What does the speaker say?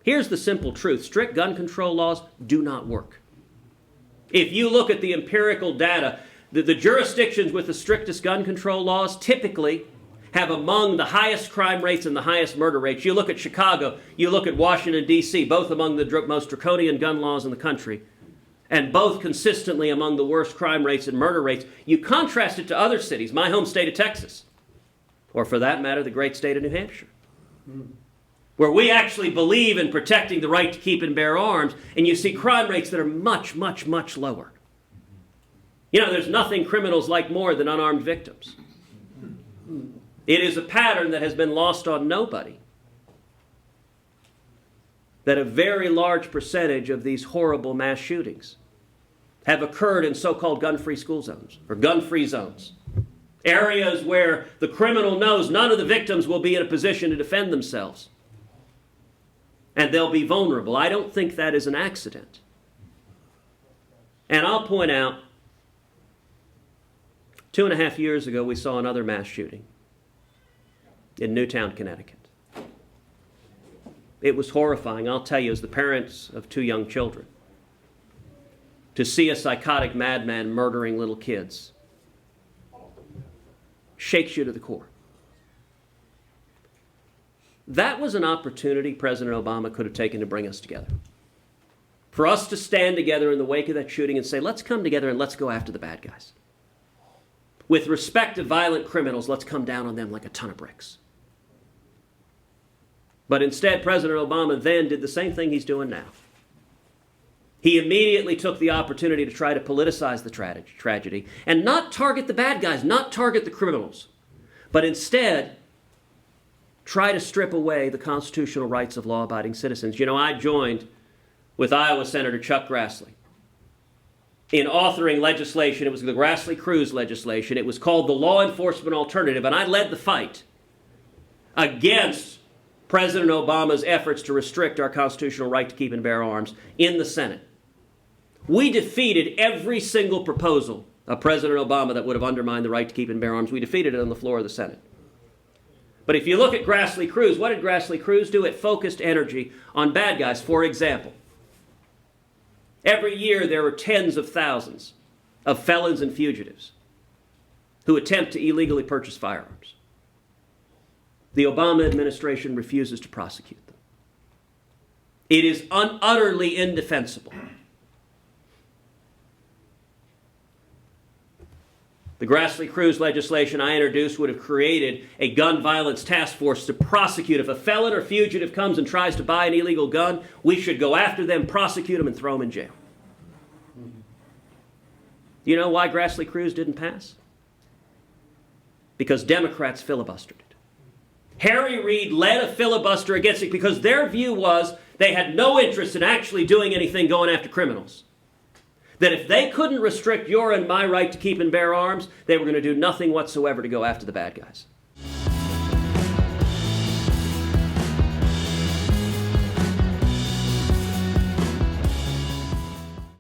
Here's the simple truth. Strict gun control laws do not work. If you look at the empirical data, the jurisdictions with the strictest gun control laws typically have among the highest crime rates and the highest murder rates. You look at Chicago, you look at Washington, D.C., both among the most draconian gun laws in the country, and both consistently among the worst crime rates and murder rates. You contrast it to other cities, my home state of Texas, or for that matter, the great state of New Hampshire, where we actually believe in protecting the right to keep and bear arms, and you see crime rates that are much, much, much lower. You know, there's nothing criminals like more than unarmed victims. It is a pattern that has been lost on nobody, that a very large percentage of these horrible mass shootings have occurred in so-called gun-free school zones, or gun-free zones. Areas where the criminal knows none of the victims will be in a position to defend themselves. And they'll be vulnerable. I don't think that is an accident. And I'll point out, 2.5 years ago, we saw another mass shooting in Newtown, Connecticut. It was horrifying, I'll tell you, as the parents of 2 young children, to see a psychotic madman murdering little kids. Shakes you to the core. That was an opportunity President Obama could have taken to bring us together. For us to stand together in the wake of that shooting and say, let's come together and let's go after the bad guys. With respect to violent criminals, let's come down on them like a ton of bricks. But instead, President Obama then did the same thing he's doing now. He immediately took the opportunity to try to politicize the tragedy and not target the bad guys, not target the criminals, but instead try to strip away the constitutional rights of law-abiding citizens. You know, I joined with Iowa Senator Chuck Grassley in authoring legislation. It was the Grassley-Cruz legislation. It was called the Law Enforcement Alternative, and I led the fight against President Obama's efforts to restrict our constitutional right to keep and bear arms in the Senate. We defeated every single proposal of President Obama that would have undermined the right to keep and bear arms. We defeated it on the floor of the Senate. But if you look at Grassley-Cruz, what did Grassley-Cruz do? It focused energy on bad guys. For example, every year there are tens of thousands of felons and fugitives who attempt to illegally purchase firearms. The Obama administration refuses to prosecute them. It is utterly indefensible. The Grassley-Cruz legislation I introduced would have created a gun violence task force to prosecute. If a felon or fugitive comes and tries to buy an illegal gun, we should go after them, prosecute them, and throw them in jail. Do you know why Grassley-Cruz didn't pass? Because Democrats filibustered it. Harry Reid led a filibuster against it because their view was they had no interest in actually doing anything going after criminals. That if they couldn't restrict your and my right to keep and bear arms, they were going to do nothing whatsoever to go after the bad guys.